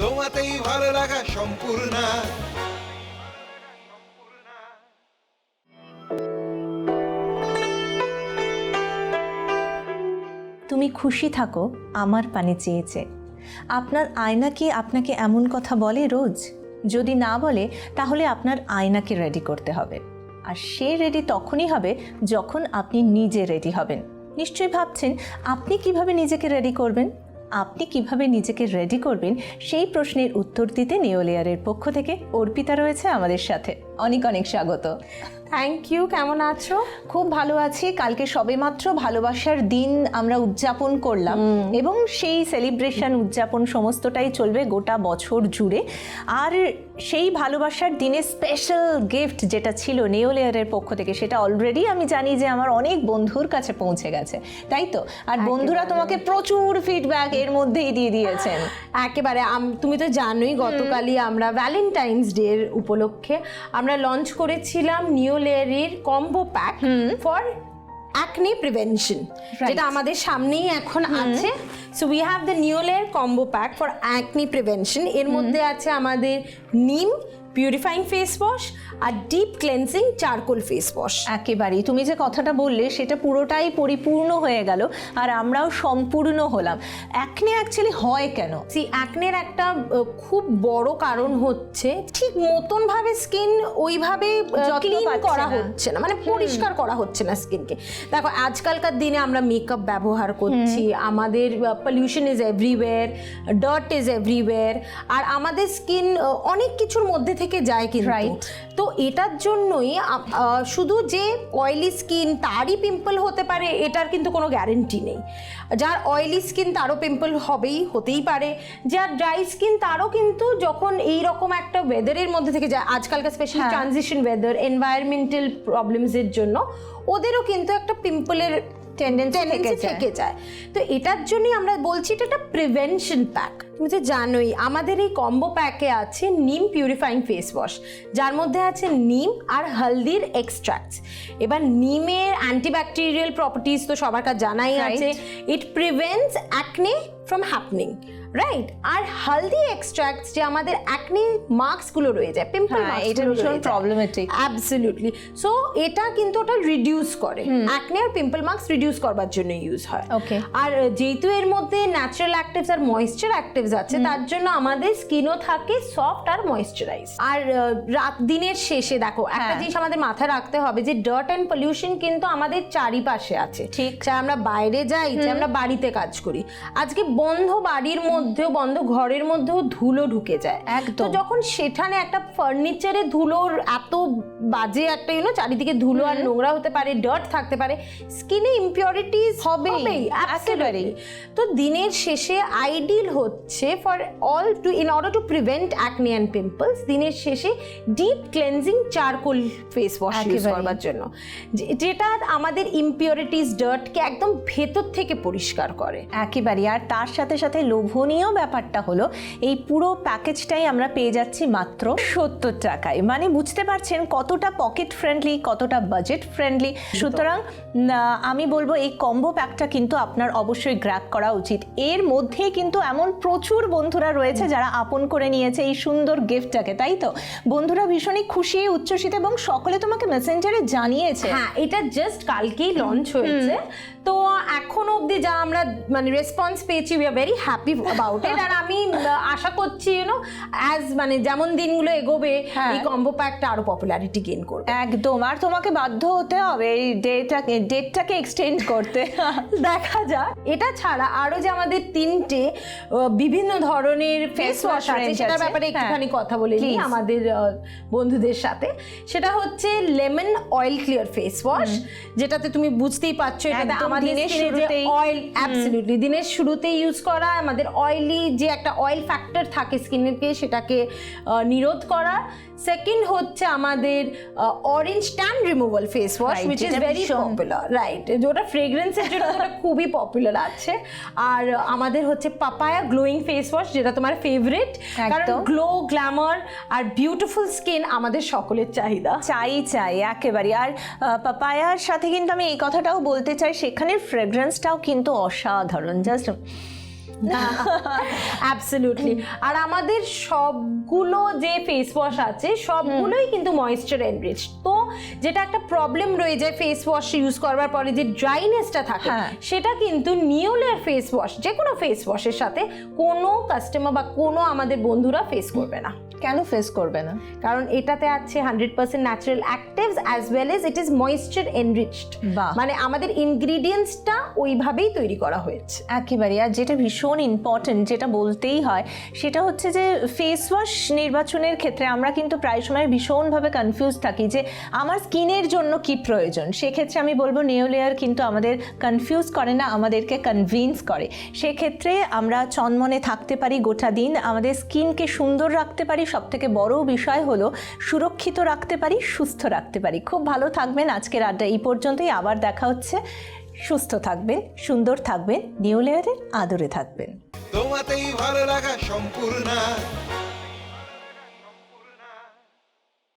তোমাতেই ভালো লাগা সম্পূর্ণা। তুমি খুশি থাকো আমার পানে চেয়েছে। আপনার আয়না কি আপনাকে এমন কথা বলে রোজ? যদি না বলে তাহলে আপনার আয়নাকে রেডি করতে হবে, আর সে রেডি তখনই হবে যখন আপনি নিজে রেডি হবেন। নিশ্চয়ই ভাবছেন আপনি কিভাবে নিজেকে রেডি করবেন। আপনি কিভাবে নিজেকে রেডি করবেন সেই প্রশ্নের উত্তর দিতে নেওলেয়ারের পক্ষ থেকে অর্পিতা রয়েছে আমাদের সাথে। অনেক অনেক স্বাগত। Thank you. কেমন আছো? খুব ভালো আছি। কালকে সবেমাত্র ভালোবাসার দিন আমরা উদযাপন করলাম এবং সেই সেলিব্রেশন উদযাপন সমস্তটাই চলবে গোটা বছর জুড়ে। আর সেই ভালোবাসার দিনে স্পেশাল গিফট যেটা ছিল নেওলেয়ারের পক্ষ থেকে, সেটা অলরেডি আমি জানি যে আমার অনেক বন্ধুর কাছে পৌঁছে গেছে, তাই তো? আর বন্ধুরা তোমাকে প্রচুর ফিডব্যাক এর মধ্যেই দিয়ে দিয়েছেন। একেবারে তুমি তো জানোই গতকালই আমরা ভ্যালেন্টাইন্স ডে এর উপলক্ষে আমরা লঞ্চ করেছিলাম নিওলেয়ারের combo pack for acne prevention, যেটা আমাদের সামনেই এখন আছে। So we have the Neolayr combo pack for acne prevention। এর মধ্যে আছে আমাদের নিম পিউরিফাইং ফেস ওয়াশ আর deep cleansing charcoal face wash. একেবারেই তুমি যে কথাটা বললে সেটা পুরোটাই পরিপূর্ণ হয়ে গেল, আর আমরাও সম্পূর্ণ হলাম। অ্যাকনে অ্যাকচুয়ালি হয় কেন? অ্যাকনের একটা খুব বড় কারণ হচ্ছে ঠিক মতন ভাবে স্কিন ওইভাবে ক্লিন করা হচ্ছে না, মানে পরিষ্কার করা হচ্ছে না স্কিনকে। দেখো আজকালকার দিনে আমরা মেকআপ ব্যবহার করছি, আমাদের pollution is everywhere, dirt is everywhere, আর আমাদের স্কিন অনেক কিছুর মধ্যে থেকে যায় কিন্তু। তো এটার জন্যই শুধু যে অয়েলি স্কিন তারই পিম্পল হতে পারে এটার কিন্তু কোনো গ্যারেন্টি নেই। যার অয়েলি স্কিন তারও পিম্পল হতেই পারে, যার ড্রাই স্কিন তারও কিন্তু যখন এই রকম একটা ওয়েদারের মধ্যে থেকে যায়, আজকালকার স্পেশালি ট্রানজিশন ওয়েদার, এনভায়রনমেন্টাল প্রবলেমসের জন্য ওদেরও কিন্তু একটা পিম্পলের টেন্ডেন্সি থেকে যায়। তো এটার জন্যই আমরা বলছি এটা একটা প্রিভেনশন প্যাক। তুমি তো জানোই আমাদের এই কম্বো প্যাকে আছে নিম পিউরিফাইং ফেস ওয়াশ, যার মধ্যে আছে নিম আর হলদির এক্সট্রাক্টস। এবার নিমের অ্যান্টিব্যাকটেরিয়াল প্রপার্টিজ তো সবার কাছে জানাই আছে, it prevents acne from happening, right? আর হলদি এক্সট্রাক্টস যে আমাদের অ্যাকনে মার্কস গুলো রয়ে যায়, পিম্পল মার্কস, এটা ভীষণ প্রবলেমেটিক। অ্যাবসলিউটলি। সো এটা কিন্তু ওটা রিডিউস করে, অ্যাকনে আর পিম্পল মার্কস রিডিউস করবার জন্য ইউজ হয়। ওকে। আর যেহেতু এর মধ্যে ন্যাচারাল অ্যাক্টিভস আর ময়েশ্চার অ্যাক্টিভস আছে, তার জন্য আমাদের স্কিনও থাকে সফট আর ময়েশ্চারাইজ। আর দিনের শেষে দেখো একটা জিনিস আমাদের মাথায় রাখতে হবে যে ডার্ট অ্যান্ড পলিউশন কিন্তু আমাদের চারিপাশে আছে, ঠিক? চাই আমরা বাইরে যাই, চাই আমরা বাড়িতে কাজ করি, আজকে বন্ধ বাড়ির মধ্যেও, বন্ধ ঘরের মধ্যেও ধুলো ঢুকে যায়। তো যখন সেখানে একটা ফার্নিচারে ধুলোর এত বাজে একটা চারিদিকে ধুলো আর নোংরা হতে পারে, ডার্ট থাকতে পারে, স্কিনে ইমপিউরিটিজ হবেই একেবারে। তো দিনের শেষে আইডিয়াল হচ্ছে for all two in order to prevent acne and pimples, দিনের শেষে deep cleansing charcoal face wash use করবার জন্য, যেটা আমাদের ইমপিউরিটিজ ডার্টকে একদম ভেতর থেকে পরিষ্কার করে। একেবারে। আর তার সাথে সাথে লোভনীয় ব্যাপারটা হলো এই পুরো প্যাকেজটাই আমরা পেয়ে যাচ্ছি মাত্র 70 টাকায়। মানে বুঝতে পারছেন কতটা পকেট ফ্রেন্ডলি, কতটা বাজেট ফ্রেন্ডলি। সুতরাং আমি বলবো এই কম্বো প্যাকটা কিন্তু আপনার অবশ্যই গ্র্যাব করা উচিত। এর মধ্যেই কিন্তু এমন প্রচুর বন্ধুরা রয়েছে যারা আপন করে নিয়েছে এই সুন্দর গিফটটাকে, তাই তো? বন্ধুরা ভীষণই খুশি, উচ্ছ্বসিত এবং সকলে তোমাকে মেসেঞ্জারে জানিয়েছে। হ্যাঁ, এটা জাস্ট কালকেই লঞ্চ হয়েছে। তো এখন অবধি যা আমরা মানে রেসপন্স পেয়েছি, we are very happy about it. আর আমি আশা করছি মানে যেমন দিনগুলো এগোবে এই কম্বো প্যাকটা আরো পপুলারিটি গেইন করবে। একদম। আর তোমাকে বাধ্য হতে হবে এই ডেটটাকে এক্সটেন্ড করতে। দেখা যাক। এটা ছাড়া আরো যে আমাদের 3টে বিভিন্ন ধরনের ফেস ওয়াশ আছে, সেটার ব্যাপারে একটুখানি কথা বলে নিই আমাদের বন্ধুদের সাথে। সেটা হচ্ছে lemon oil clear face wash, যেটাতে তুমি বুঝতেই পারছো এটা আমাদের অয়েল, অ্যাবসলিউটলি দিনের শুরুতে ইউজ করা, আমাদের অয়েলি যে একটা অয়েল ফ্যাক্টর থাকে স্কিনকে সেটাকে নিরোধ করা। সেকেন্ড হচ্ছে আমাদের orange tan removal face wash, which is very popular, right? যেটা ফ্রেগ্রেন্সের জন্য খুবই পপুলার আছে। আর আমাদের হচ্ছে পাপায়া গ্লোয়িং ফেস ওয়াশ, যেটা তোমার ফেভারিট, কারণ গ্লো, গ্ল্যামার আর বিউটিফুল স্কিন আমাদের সকলের চাহিদা। চাই একেবারে। আর পাপায়ার সাথে কিন্তু আমি এই কথাটাও বলতে চাই, সেখানের ফ্রেগ্রেন্সটাও কিন্তু অসাধারণ। Just absolutely. আর আমাদের সবগুলো যে ফেস ওয়াশ আছে সবগুলোই কিন্তু ময়েশ্চার এনরিচ। তো যেটা একটা প্রবলেম রয়ে যায় ফেস ওয়াশ ইউজ করবার পরে যে ড্রাইনেসটা থাকে, সেটা কিন্তু নিওলেয়ার ফেস ওয়াশ যে কোনো ফেস ওয়াশের সাথে কোনো কাস্টমার বা কোনো আমাদের বন্ধুরা ফেস করবে না। কেন ফেস করবে না? কারণ এটাতে আছে 100% natural actives as well as it is moisture enriched. মানে আমাদের ইনগ্রিডিয়েন্টসটা ওইভাবেই তৈরি করা হয়েছে একেবারে। আর যেটা ভীষণ ইম্পর্টেন্ট, যেটা বলতেই হয়, সেটা হচ্ছে যে ফেস ওয়াশ নির্বাচনের ক্ষেত্রে আমরা কিন্তু প্রায় সময় ভীষণভাবে কনফিউজ থাকি যে আমার স্কিনের জন্য কি প্রয়োজন। সেক্ষেত্রে আমি বলবো নেওলেয়ার কিন্তু আমাদের কনফিউজ করে না, আমাদেরকে কনভিন্স করে। সেক্ষেত্রে আমরা চনমনে থাকতে পারি গোটা দিন, আমাদের স্কিনকে সুন্দর রাখতে পারি, সবথেকে বড় বিষয় হলো সুরক্ষিত রাখতে পারি, সুস্থ রাখতে পারি। খুব ভালো থাকবেন। আজকের আড্ডা এই পর্যন্তই। আবার দেখা হচ্ছে। সুস্থ থাকবেন, সুন্দর থাকবেন, নিওলেয়ারের আদরে থাকবেন। তোমাতেই ভালো লাগা সম্পূর্ণ।